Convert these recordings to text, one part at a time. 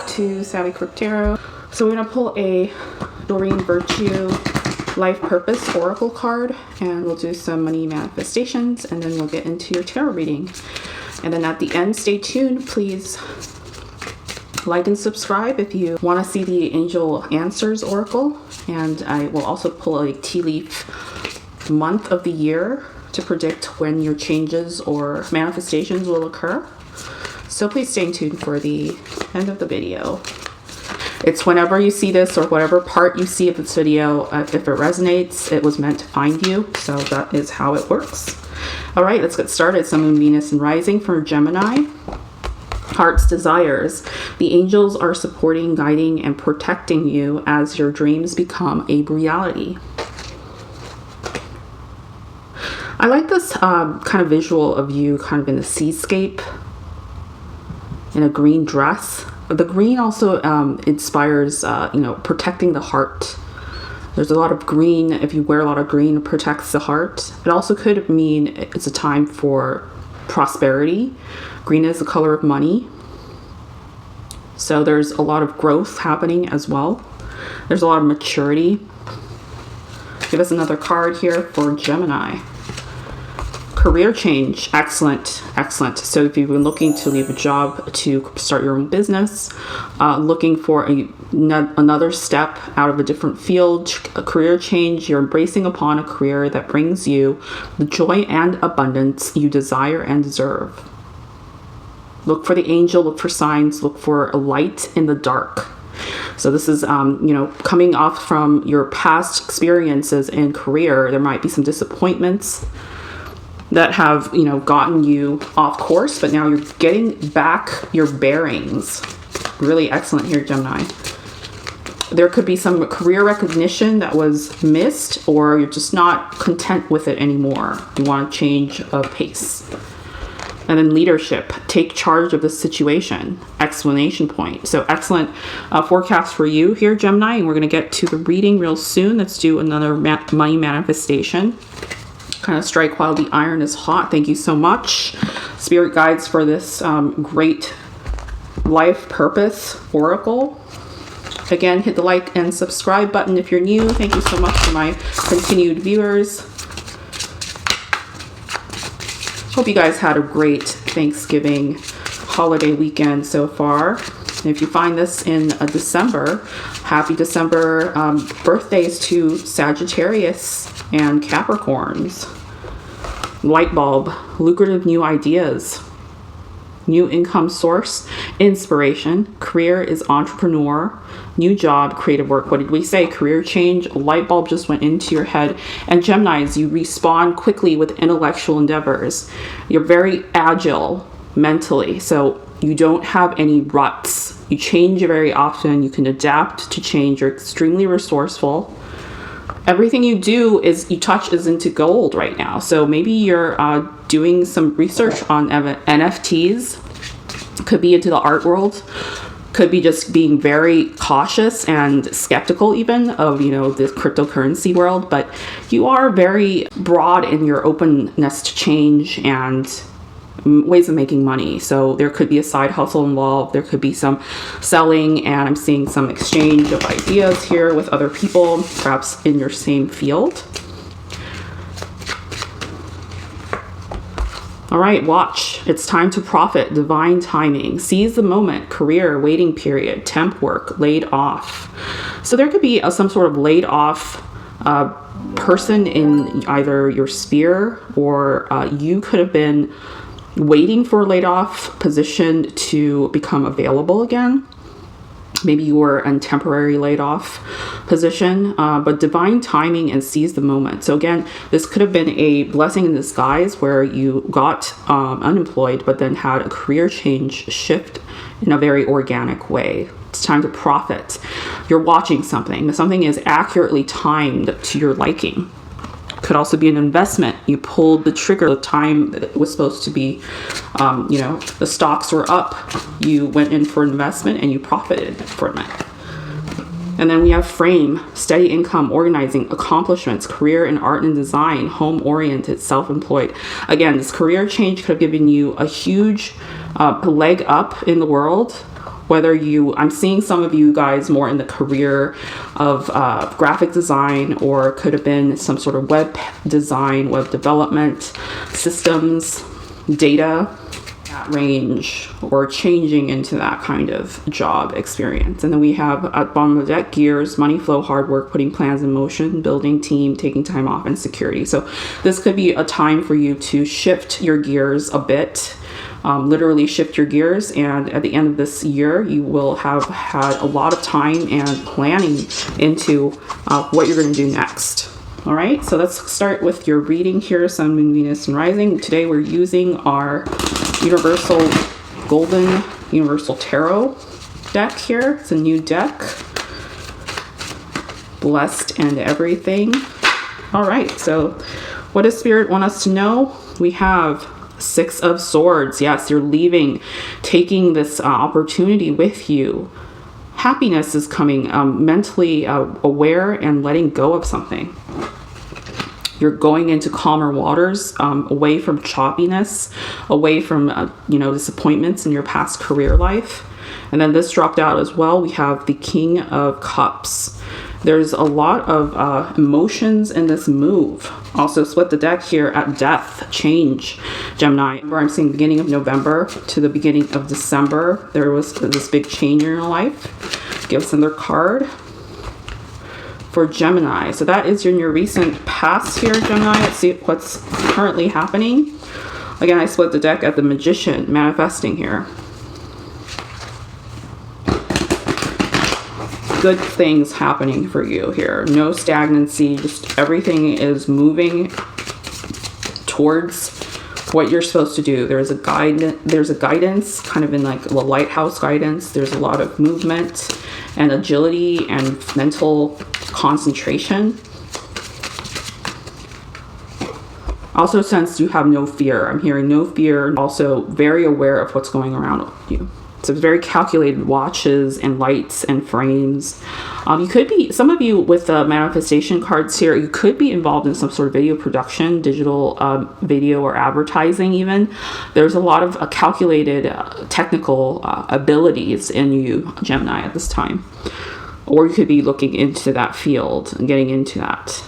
back to Savvy Crook Tarot. So we're going to pull a Doreen Virtue Life Purpose Oracle card, and we'll do some money manifestations, and then we'll get into your tarot reading. And then at the end, stay tuned. Please like and subscribe if you want to see the Angel Answers Oracle. And I will also pull a tea leaf month of the year to predict when your changes or manifestations will occur. So please stay tuned for the end of the video. It's whenever you see this or whatever part you see of this video, if it resonates, it was meant to find you. So that is how it works. All right, let's get started. Sun, Moon, Venus, and Rising for Gemini. Heart's desires. The angels are supporting, guiding, and protecting you as your dreams become a reality. I like this kind of visual of you kind of in the seascape in a green dress. The green also inspires, protecting the heart. There's a lot of green. If you wear a lot of green, it protects the heart. It also could mean it's a time for prosperity. Green is the color of money. So there's a lot of growth happening as well. There's a lot of maturity. Give us another card here for Gemini. Career change. Excellent. Excellent. So if you've been looking to leave a job to start your own business, looking for another step out of a different field, a career change, you're embracing upon a career that brings you the joy and abundance you desire and deserve. Look for the angel, look for signs, look for a light in the dark. So this is, coming off from your past experiences in career. There might be some disappointments that have, gotten you off course, but now you're getting back your bearings. Really excellent here, Gemini. There could be some career recognition that was missed, or you're just not content with it anymore. You want to change of pace. And then leadership, take charge of the situation, exclamation point. So excellent forecast for you here, Gemini. And we're going to get to the reading real soon. Let's do another money manifestation. Kind of strike while the iron is hot. Thank you so much, Spirit Guides, for this great life purpose oracle. Again, hit the like and subscribe button if you're new. Thank you so much for my continued viewers. Hope you guys had a great Thanksgiving holiday weekend so far. And if you find this in December, happy December birthdays to Sagittarius and Capricorns. Light bulb, lucrative new ideas, new income source, inspiration, career is entrepreneur, new job, creative work. What did we say? Career change, light bulb just went into your head. And Geminis, you respond quickly with intellectual endeavors. You're very agile mentally, so you don't have any ruts. You change very often. You can adapt to change. You're extremely resourceful. Everything you do you touch is into gold right now. So maybe you're doing some research on NFTs. Could be into the art world. Could be just being very cautious and skeptical even of, the cryptocurrency world. But you are very broad in your openness to change and ways of making money. So there could be a side hustle involved. There could be some selling, and I'm seeing some exchange of ideas here with other people, perhaps in your same field. All right, watch. It's time to profit. Divine timing. Seize the moment. Career, waiting period. Temp work. Laid off. So there could be some sort of laid off person in either your sphere, or you could have been waiting for a laid off position to become available again. Maybe you were in temporary laid off position, but divine timing and seize the moment. So again, this could have been a blessing in disguise where you got unemployed, but then had a career change shift in a very organic way. It's time to profit. You're watching something. Something is accurately timed to your liking. Could also be an investment. You pulled the trigger the time that it was supposed to be, the stocks were up. You went in for investment and you profited from it. And then we have frame, steady income, organizing, accomplishments, career in art and design, home-oriented, self-employed. Again, this career change could have given you a huge leg up in the world, Whether I'm seeing some of you guys more in the career of graphic design, or it could have been some sort of web design, web development, systems, data, that range, or changing into that kind of job experience. And then we have at bottom of the deck, gears, money flow, hard work, putting plans in motion, building team, taking time off, and security. So this could be a time for you to shift your gears a bit. Literally shift your gears, and at the end of this year you will have had a lot of time and planning into what you're going to do next. All right, so let's start with your reading here, Sun, Moon, Venus, and Rising. Today we're using our Universal Golden Universal Tarot deck here. It's a new deck. Blessed and everything. All right, so what does Spirit want us to know? We have Six of Swords. Yes, you're leaving, taking this opportunity with you. Happiness is coming, mentally aware and letting go of something. You're going into calmer waters, away from choppiness, away from, disappointments in your past career life. And then this dropped out as well. We have the King of Cups. There's a lot of emotions in this move. Also split the deck here at death, change, Gemini. I'm seeing beginning of November to the beginning of December. There was this big change in your life. Give us another card for Gemini. So that is in your recent past here, Gemini. Let's see what's currently happening. Again, I split the deck at the Magician, manifesting here. Good things happening for you here. No stagnancy, just everything is moving towards what you're supposed to do. There's a guidance kind of in like the lighthouse guidance. There's a lot of movement and agility and mental concentration. Also sense you have no fear. I'm hearing no fear. Also very aware of what's going around you. So very calculated watches and lights and frames. You could be, some of you with the manifestation cards here, you could be involved in some sort of video production, digital video or advertising even. There's a lot of calculated technical abilities in you, Gemini, at this time. Or you could be looking into that field and getting into that.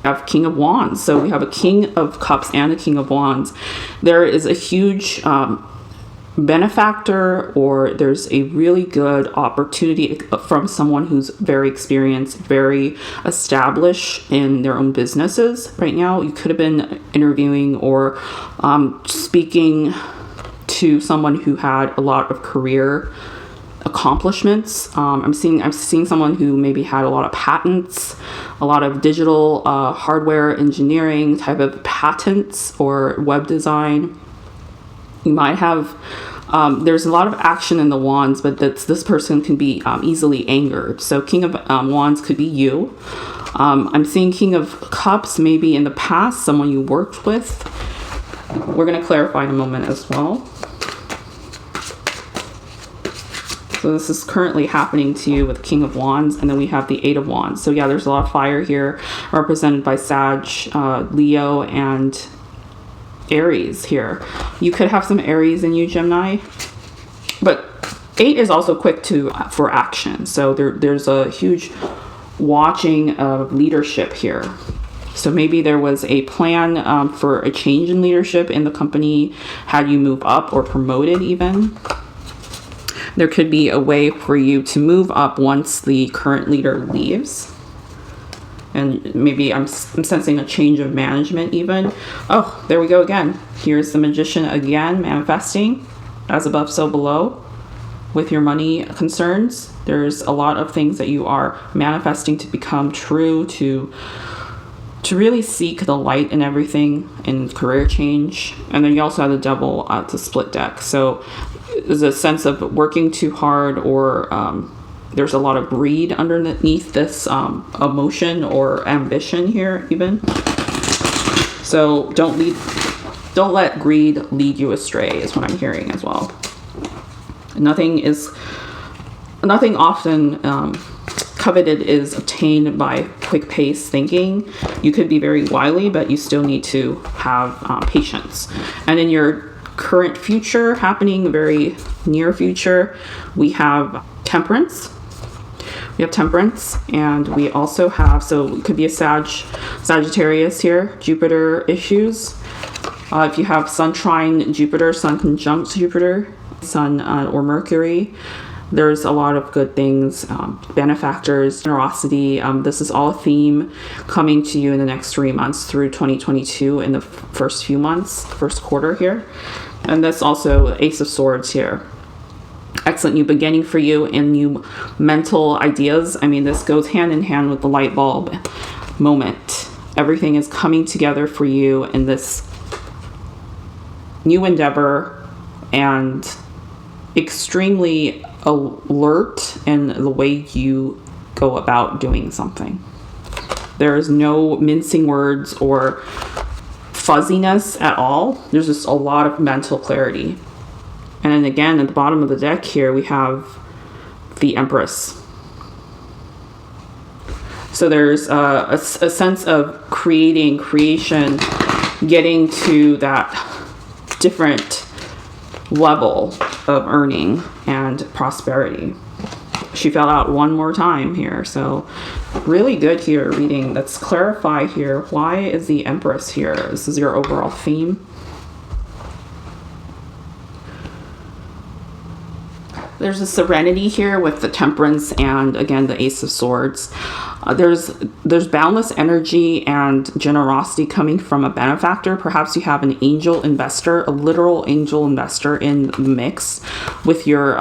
We have King of Wands. So we have a King of Cups and a King of Wands. There is a huge benefactor, or there's a really good opportunity from someone who's very experienced, very established in their own businesses right now. You could have been interviewing or speaking to someone who had a lot of career accomplishments. I'm seeing someone who maybe had a lot of patents, a lot of digital hardware engineering type of patents or web design. You might have, there's a lot of action in the wands, but this person can be easily angered. So King of Wands could be you. I'm seeing King of Cups, maybe in the past, someone you worked with. We're going to clarify in a moment as well. So this is currently happening to you with King of Wands, and then we have the Eight of Wands. So yeah, there's a lot of fire here, represented by Sag, Leo, and Aries here. You could have some Aries in you, Gemini, but 8 is also quick for action. So there's a huge watching of leadership here. So maybe there was a plan for a change in leadership in the company, had you move up or promoted even. There could be a way for you to move up once the current leader leaves. And maybe I'm sensing a change of management even. Oh, there we go again. Here's the Magician again, manifesting as above, so below. With your money concerns, there's a lot of things that you are manifesting to become true, to really seek the light in everything in career change. And then you also have the Devil to split deck. So there's a sense of working too hard, or there's a lot of greed underneath this emotion or ambition here even. So don't let greed lead you astray is what I'm hearing as well. Nothing often coveted is obtained by quick pace thinking. You could be very wily, but you still need to have patience. And in your current future happening, very near future. We have Temperance. We have Temperance, and we also have, so it could be a Sagittarius here, Jupiter issues. If you have Sun trine Jupiter, Sun conjunct Jupiter, Sun or Mercury, there's a lot of good things, benefactors, generosity. This is all a theme coming to you in the next 3 months through 2022 in the first few months, first quarter here. And that's also Ace of Swords here. Excellent new beginning for you and new mental ideas. I mean, this goes hand in hand with the light bulb moment. Everything is coming together for you in this new endeavor, and extremely alert in the way you go about doing something. There is no mincing words or fuzziness at all. There's just a lot of mental clarity. And then again, at the bottom of the deck here, we have the Empress. So there's a sense of creation, getting to that different level of earning and prosperity. She fell out one more time here, so really good here reading. Let's clarify here, why is the Empress here? This is your overall theme. There's a serenity here with the Temperance and again the Ace of Swords. There's boundless energy and generosity coming from a benefactor. Perhaps you have an angel investor, a literal angel investor in the mix with your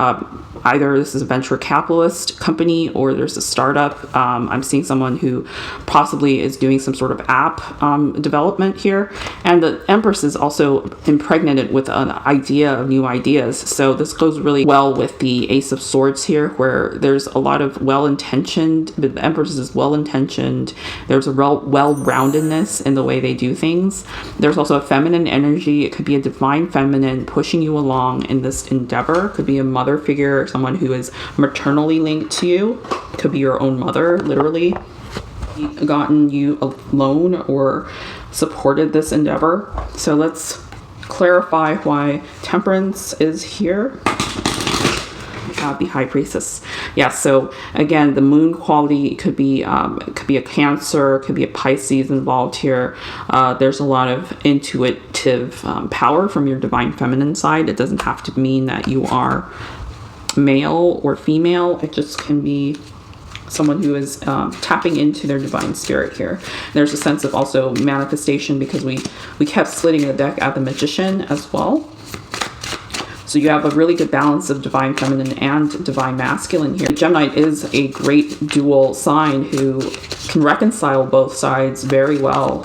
either this is a venture capitalist company or there's a startup. I'm seeing someone who possibly is doing some sort of app development here. And the Empress is also impregnated with an idea of new ideas. So this goes really well with the Ace of Swords here, where there's a lot of well-intentioned, the Empress is well-intentioned. There's a well-roundedness in the way they do things. There's also a feminine energy. It could be a divine feminine pushing you along in this endeavor. It could be a mother figure, someone who is maternally linked to you. It could be your own mother, literally. Gotten you a loan or supported this endeavor. So let's clarify why Temperance is here. The High Priestess. Yeah, so again, the moon quality could be a Cancer, could be a Pisces involved here. There's a lot of intuitive power from your divine feminine side. It doesn't have to mean that you are male or female. It just can be someone who is tapping into their divine spirit here. There's a sense of also manifestation because we kept splitting the deck at the Magician as well. So you have a really good balance of divine feminine and divine masculine here. Gemini is a great dual sign who can reconcile both sides very well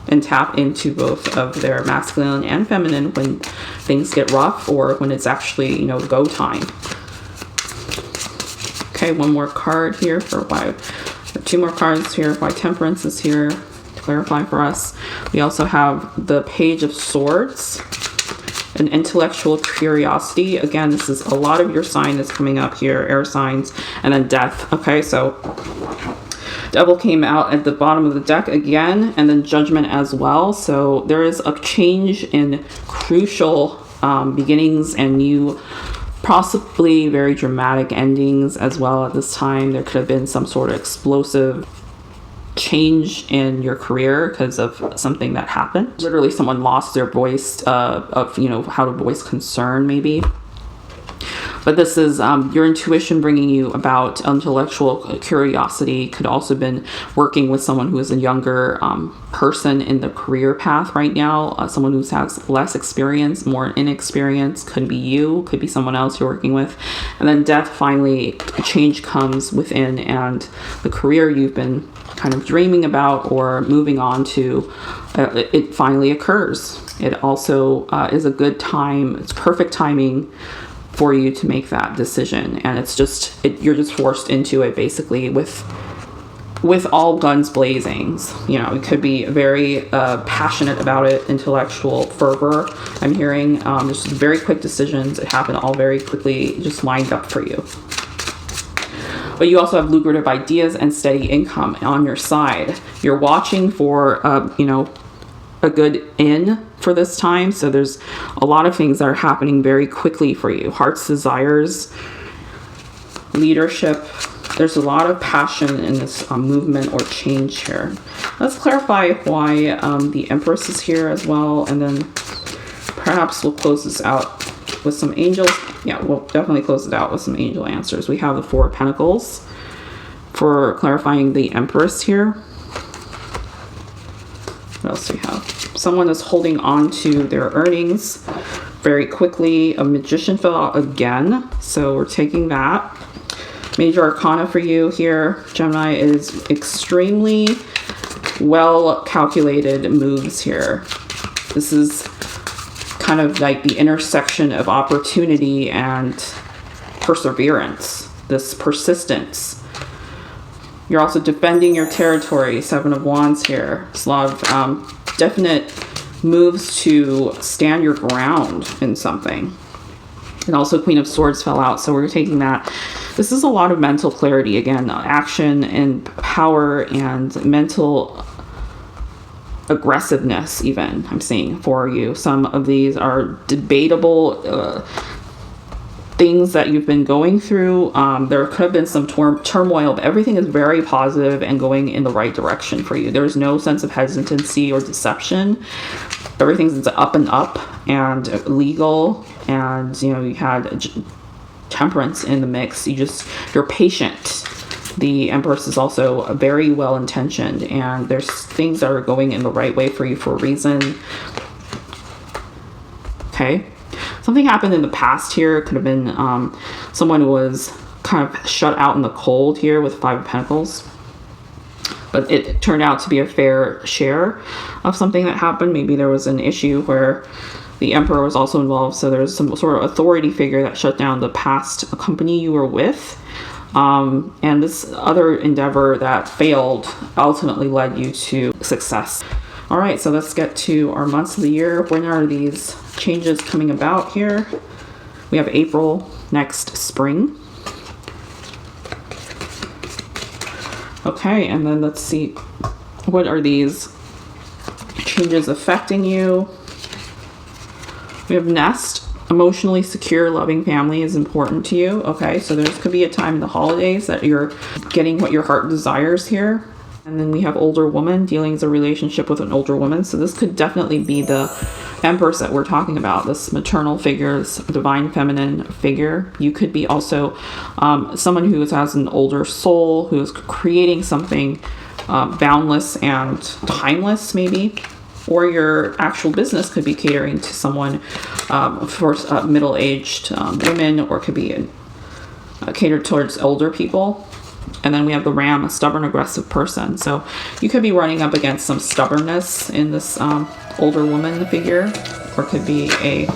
and tap into both of their masculine and feminine when things get rough or when it's actually, you know, go time. Okay, one more card here for why, or two more cards here, why Temperance is here to clarify for us. We also have the Page of Swords. An intellectual curiosity. Again, this is a lot of your sign that's coming up here, air signs, and then Death. Okay, so Devil came out at the bottom of the deck again, and then Judgment as well. So there is a change in crucial beginnings and new, possibly very dramatic endings as well at this time. There could have been some sort of explosive change in your career because of something that happened. Literally someone lost their voice of, you know, how to voice concern maybe. But this is your intuition bringing you about intellectual curiosity. Could also been working with someone who is a younger person in the career path right now. Someone who has less experience, more inexperience. Could be you, could be someone else you're working with. And then Death, finally, a change comes within, and the career you've been kind of dreaming about or moving on to, it finally occurs. It also is a good time. It's perfect timing for you to make that decision, and it's just you're just forced into it basically with all guns blazing. You know, it could be very passionate about it, intellectual fervor. I'm hearing just very quick decisions. It happened all very quickly, just lined up for you. But you also have lucrative ideas and steady income on your side. You're watching for you know, a good in for this time. So there's a lot of things that are happening very quickly for you. Heart's desires, leadership. There's a lot of passion in this movement or change here. Let's clarify why the Empress is here as well, and then perhaps we'll close this out with some angels. Yeah, we'll definitely close it out with some angel answers. We have the Four of Pentacles for clarifying the Empress here. What else do we have? Someone is holding on to their earnings very quickly. A Magician fell out again, so we're taking that. Major Arcana for you here, Gemini, is extremely well calculated moves here. This is kind of like the intersection of opportunity and perseverance, this persistence. You're also defending your territory, Seven of Wands here. It's a lot of definite moves to stand your ground in something. And also Queen of Swords fell out, so we're taking that. This is a lot of mental clarity. Again, action and power and mental aggressiveness even, I'm seeing for you. Some of these are debatable things that you've been going through. There could have been some turmoil, but everything is very positive and going in the right direction for you. There's no sense of hesitancy or deception. Everything's up and up and legal, and you know, you had temperance in the mix. You're patient. The Empress is also very well intentioned, and there's things that are going in the right way for you for a reason. Okay, something happened in the past here. It could have been someone was kind of shut out in the cold here with Five of Pentacles, but it turned out to be a fair share of something that happened. Maybe there was an issue where the Emperor was also involved, so there's some sort of authority figure that shut down the past company you were with. And this other endeavor that failed ultimately led you to success. All right, so let's get to our months of the year. When are these changes coming about here? We have April, next spring. Okay, and then let's see, what are these changes affecting you? We have Nest. Emotionally secure, loving family is important to you. Okay, so there could be a time in the holidays that you're getting what your heart desires here. And then we have Older Woman, dealing with a relationship with an older woman. So this could definitely be the Empress that we're talking about, this maternal figure, this divine feminine figure. You could be also someone who has an older soul, who is creating something boundless and timeless maybe. Or your actual business could be catering to someone for middle-aged women, or could be catered towards older people. And then we have the Ram, a stubborn, aggressive person. So you could be running up against some stubbornness in this older woman figure, or could be a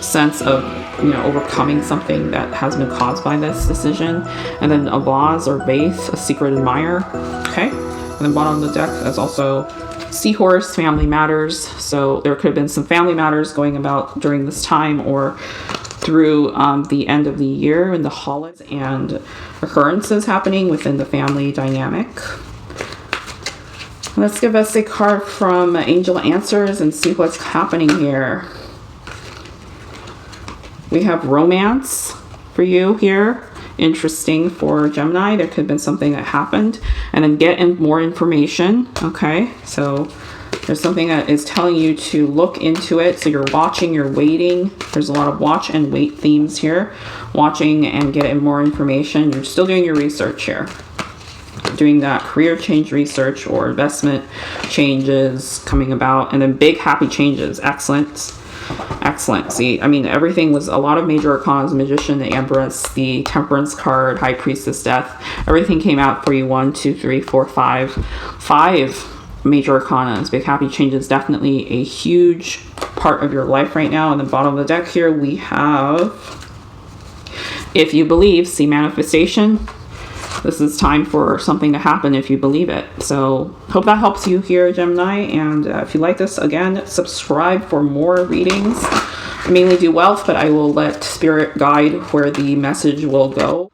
sense of, you know, overcoming something that has been caused by this decision. And then a Vase or Vase, a secret admirer. Okay, and then bottom of the deck is also Seahorse, family matters. So there could have been some family matters going about during this time, or through the end of the year and the holidays, and occurrences happening within the family dynamic. Let's give us a card from Angel Answers and see what's happening here. We have Romance for you here. Interesting for Gemini. There could have been something that happened, and then get in more information. Okay, so there's something that is telling you to look into it. So you're watching, you're waiting. There's a lot of watch and wait themes here. Watching and get in more information. You're still doing your research here. Doing that career change research or investment changes coming about, and then big happy changes. Excellent. Excellent. See, I mean, everything was a lot of major arcana, Magician, the Empress, the Temperance card, High Priestess, Death. Everything came out for you. 1, 2, 3, 4, 5. 5 major arcanas. Big happy changes. Definitely a huge part of your life right now. And the bottom of the deck here, we have If You Believe, see manifestation. This is time for something to happen if you believe it. So hope that helps you here, Gemini. And if you like this, again, subscribe for more readings. I mainly do wealth, but I will let Spirit guide where the message will go.